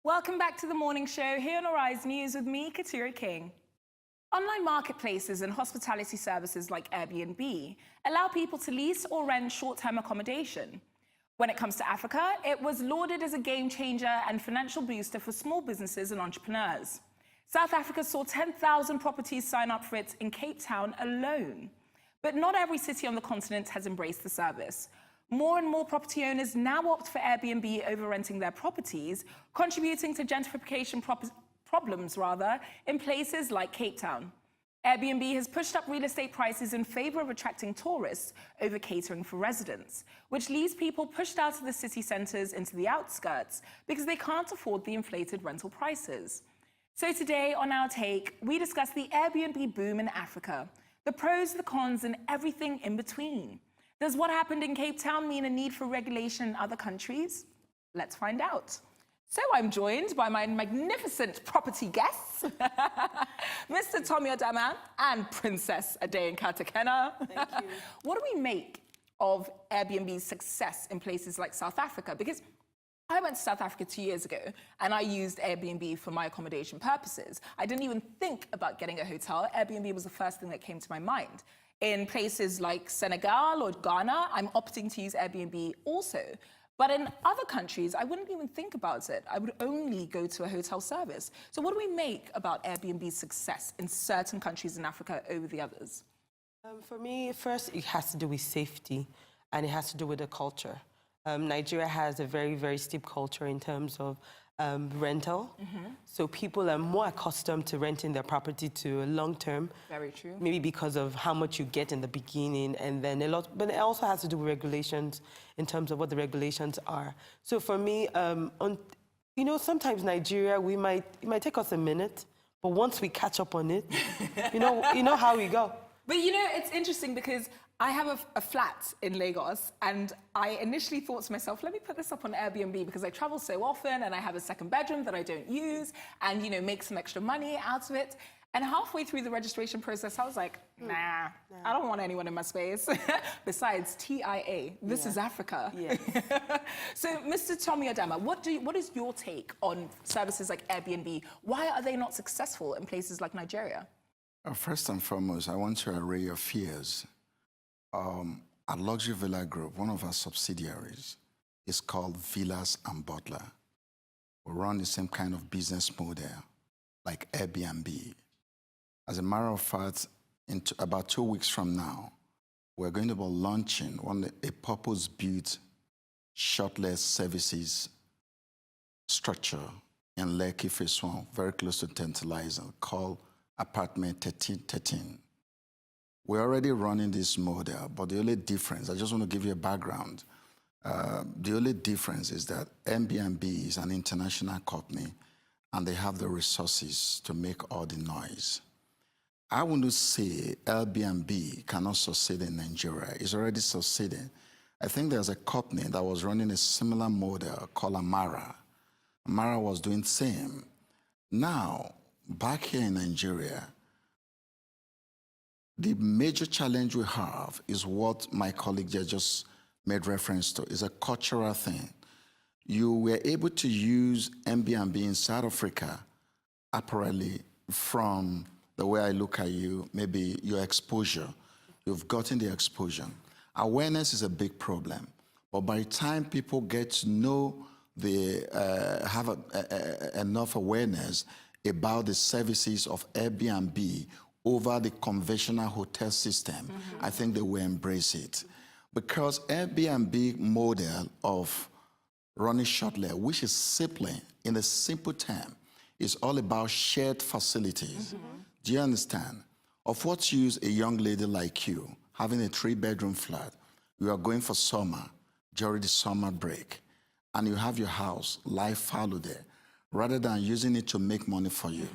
Welcome back to the morning show here on Arise News with me, Katira King. Online marketplaces and hospitality services like Airbnb allow people to lease or rent short-term accommodation. When it comes to Africa, it was lauded as a game changer and financial booster for small businesses and entrepreneurs. South Africa saw 10,000 properties sign up for it in Cape Town alone. But not every city on the continent has embraced the service. More and more property owners now opt for Airbnb over renting their properties, contributing to gentrification problems in places like Cape Town. Airbnb has pushed up real estate prices in favor of attracting tourists over catering for residents, which leaves people pushed out of the city centres into the outskirts because they can't afford the inflated rental prices. So today on Our Take, we discuss the Airbnb boom in Africa, the pros, the cons, and everything in between. Does what happened in Cape Town mean a need for regulation in other countries? Let's find out. So I'm joined by my magnificent property guests, Mr. Tommy Adama and Princess Adeyin Katakena. Thank you. What do we make of Airbnb's success in places like South Africa? Because I went to South Africa 2 years ago and I used Airbnb for my accommodation purposes. I didn't even think about getting a hotel. Airbnb was the first thing that came to my mind. In places like Senegal or Ghana, I'm opting to use Airbnb also. But in other countries, I wouldn't even think about it. I would only go to a hotel service. So what do we make about Airbnb's success in certain countries in Africa over the others? For me, first, it has to do with safety and it has to do with the culture. Nigeria has a very, very steep culture in terms of rental. So people are more accustomed to renting their property to long term. Very true. Maybe because of how much you get in the beginning and then a lot, but it also has to do with regulations in terms of what the regulations are. So for me, sometimes Nigeria, it might take us a minute, but once we catch up on it, you know how we go. But it's interesting because I have a flat in Lagos and I initially thought to myself, let me put this up on Airbnb because I travel so often and I have a second bedroom that I don't use and, make some extra money out of it. And halfway through the registration process, I was like, nah, I don't want anyone in my space. Besides, TIA, this is Africa. Yes. So, Mr. Tommy Adama, what is your take on services like Airbnb? Why are they not successful in places like Nigeria? First and foremost, I want to array your fears. At Luxury Villa Group, one of our subsidiaries is called Villas and Butler. We run the same kind of business model like Airbnb. As a matter of fact, about 2 weeks from now, we're going to be launching a purpose-built shortlist services structure in Lekki Phase 1, very close to Tantalizer, called Apartment 1313. We're already running this model, but the only difference, I just want to give you a background. The only difference is that Airbnb is an international company and they have the resources to make all the noise. I want to say Airbnb cannot succeed in Nigeria. It's already succeeding. I think there's a company that was running a similar model called Amara. Amara was doing the same. Now, back here in Nigeria, the major challenge we have is what my colleague just made reference to, is a cultural thing. You were able to use Airbnb in South Africa, apparently, from the way I look at you, maybe your exposure. You've gotten the exposure. Awareness is a big problem. But by the time people get to know, have enough awareness about the services of Airbnb over the conventional hotel system, I think they will embrace it. Because Airbnb model of running shortly, which is simply, in a simple term, is all about shared facilities. Do you understand? Of what use a young lady like you, having a 3-bedroom flat, you are going for summer, during the summer break, and you have your house, life fallow there, rather than using it to make money for you.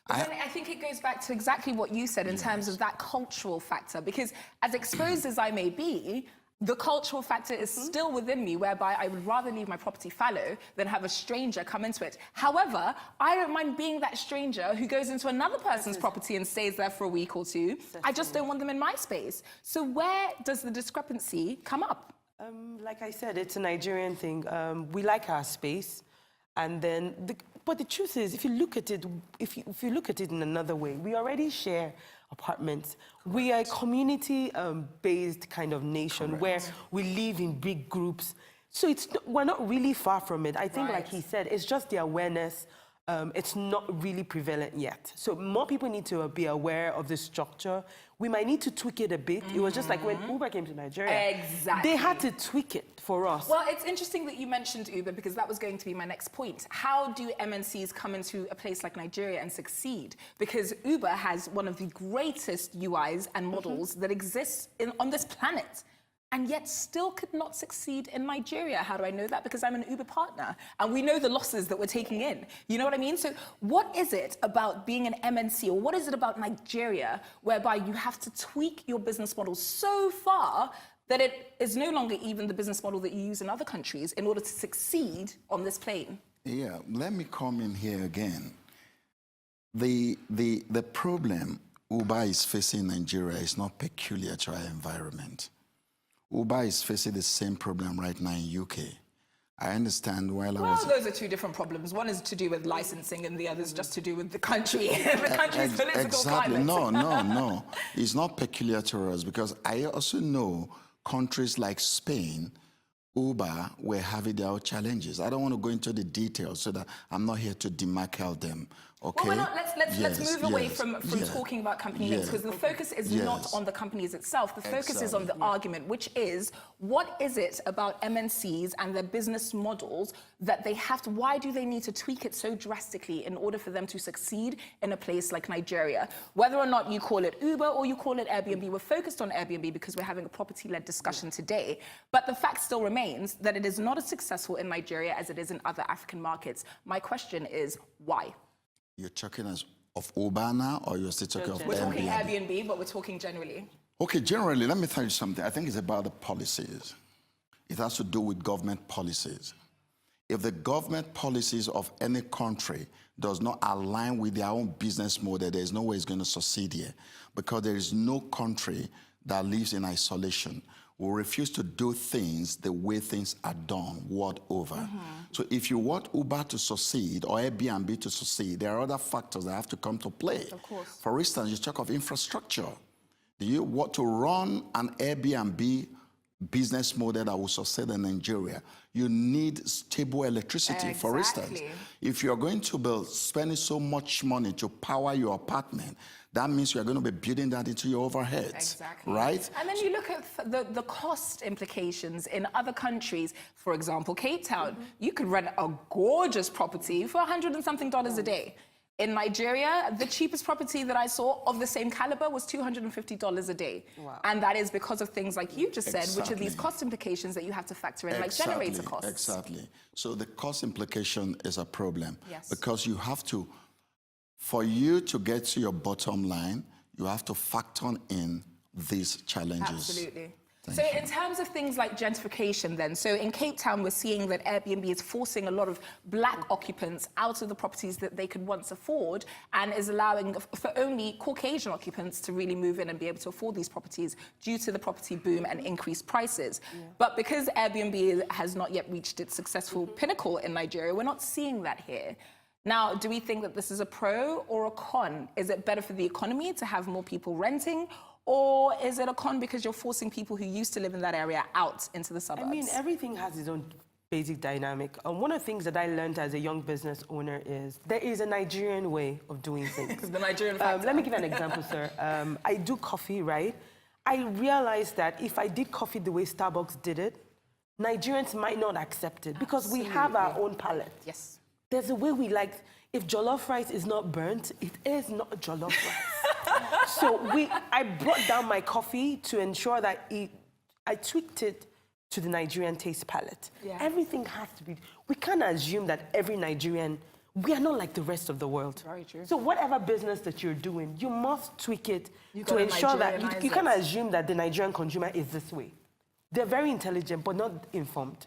I think it goes back to exactly what you said in terms of that cultural factor, because as exposed as I may be, the cultural factor is still within me, whereby I would rather leave my property fallow than have a stranger come into it. However, I don't mind being that stranger who goes into another person's property and stays there for a week or two. I just don't want them in my space. So where does the discrepancy come up? Like I said, it's a Nigerian thing. We like our space. And then, but the truth is, if you look at it, if you look at it in another way, we already share apartments. Correct. We are a community-based kind of nation. Correct. Where we live in big groups. So we're not really far from it. I think, like he said, it's just the awareness. It's not really prevalent yet. So more people need to be aware of the structure. We might need to tweak it a bit. It was just like when Uber came to Nigeria. Exactly. They had to tweak it for us. Well, it's interesting that you mentioned Uber because that was going to be my next point. How do MNCs come into a place like Nigeria and succeed? Because Uber has one of the greatest UIs and models that exists on this planet, and yet still could not succeed in Nigeria. How do I know that? Because I'm an Uber partner, and we know the losses that we're taking in. You know what I mean? So what is it about being an MNC, or what is it about Nigeria, whereby you have to tweak your business model so far that it is no longer even the business model that you use in other countries in order to succeed on this plane? Yeah, let me come in here again. The problem Uber is facing in Nigeria is not peculiar to our environment. Uber is facing the same problem right now in UK. I understand those are two different problems. One is to do with licensing and the other is just to do with the country, the country's political climate. No. It's not peculiar to us because I also know countries like Spain, Uber were having their own challenges. I don't want to go into the details so that I'm not here to demarcate them. Okay. Well, let's move away from talking about company names because the focus is not on the companies itself. The focus is on the argument, which is what is it about MNCs and their business models that they have to, why do they need to tweak it so drastically in order for them to succeed in a place like Nigeria? Whether or not you call it Uber or you call it Airbnb, we're focused on Airbnb because we're having a property-led discussion today. But the fact still remains that it is not as successful in Nigeria as it is in other African markets. My question is, why? You're talking of Uber now, or you're still talking of Airbnb? We're talking Airbnb, but we're talking generally. Okay, generally, let me tell you something. I think it's about the policies. It has to do with government policies. If the government policies of any country does not align with their own business model, there is no way it's going to succeed here, because there is no country that lives in isolation. We refuse to do things the way things are done, world over. So if you want Uber to succeed or Airbnb to succeed, there are other factors that have to come to play. Of course. For instance, you talk of infrastructure. Do you want to run an Airbnb business model that will succeed in Nigeria? You need stable electricity. Exactly. For instance, if you're going to be spending so much money to power your apartment, that means you're going to be building that into your overheads, right? And then you look at the cost implications in other countries. For example, Cape Town, you could rent a gorgeous property for $100 and something a day. In Nigeria, the cheapest property that I saw of the same caliber was $250 a day. Wow. And that is because of things like you just said, which are these cost implications that you have to factor in, like generator costs. Exactly. So the cost implication is a problem. Yes. Because you have to, for you to get to your bottom line, you have to factor in these challenges. Absolutely. So in terms of things like gentrification then, so in Cape Town, we're seeing that Airbnb is forcing a lot of black occupants out of the properties that they could once afford and is allowing for only Caucasian occupants to really move in and be able to afford these properties due to the property boom and increased prices. But because Airbnb has not yet reached its successful pinnacle in Nigeria, we're not seeing that here. Now, do we think that this is a pro or a con? Is it better for the economy to have more people renting? Or is it a con because you're forcing people who used to live in that area out into the suburbs? I mean, everything has its own basic dynamic. One of the things that I learned as a young business owner is there is a Nigerian way of doing things. The Nigerian factor. Let me give you an example, sir. I do coffee, right? I realized that if I did coffee the way Starbucks did it, Nigerians might not accept it because we have our own palate. Yes. There's a way we like, if jollof rice is not burnt, it is not jollof rice. So I brought down my coffee to ensure that I tweaked it to the Nigerian taste palette. Yeah. Everything has to be, we can't assume that every Nigerian, we are not like the rest of the world. Very true. So whatever business that you're doing, you must tweak it to ensure that you can't assume that the Nigerian consumer is this way. They're very intelligent, but not informed.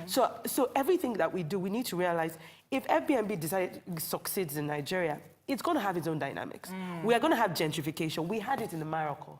So everything that we do, we need to realize if Airbnb succeeds in Nigeria, it's going to have its own dynamics. We are going to have gentrification. We had it in Morocco.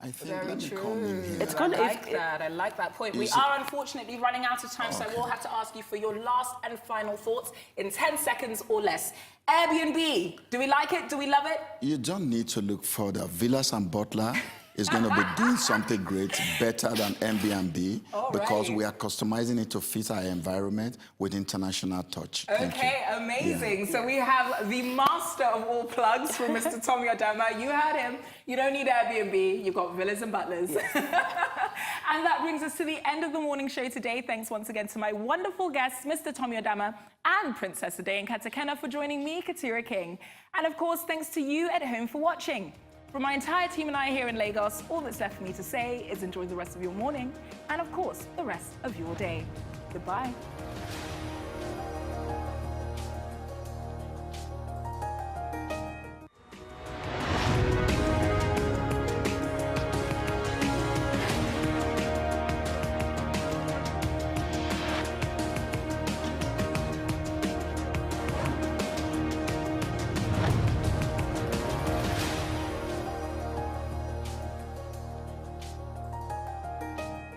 I think Very let me true. come in here. It's gonna- I like that. I like that point. We see- are unfortunately running out of time, so I will have to ask you for your last and final thoughts in 10 seconds or less. Airbnb, do we like it? Do we love it? You don't need to look further. Villas and Butler is going to be doing something great, better than Airbnb, All because right. we are customizing it to fit our environment with international touch. Thank you. Okay, amazing. So we have the master of all plugs from Mr. Tommy Adama. You heard him. You don't need Airbnb. You've got villas and butlers. And that brings us to the end of the morning show today. Thanks once again to my wonderful guests, Mr. Tommy Adama and Princess Ade Nkatakena, for joining me, Katira King. And of course, thanks to you at home for watching. From my entire team and I here in Lagos, all that's left for me to say is enjoy the rest of your morning and, of course, the rest of your day. Goodbye.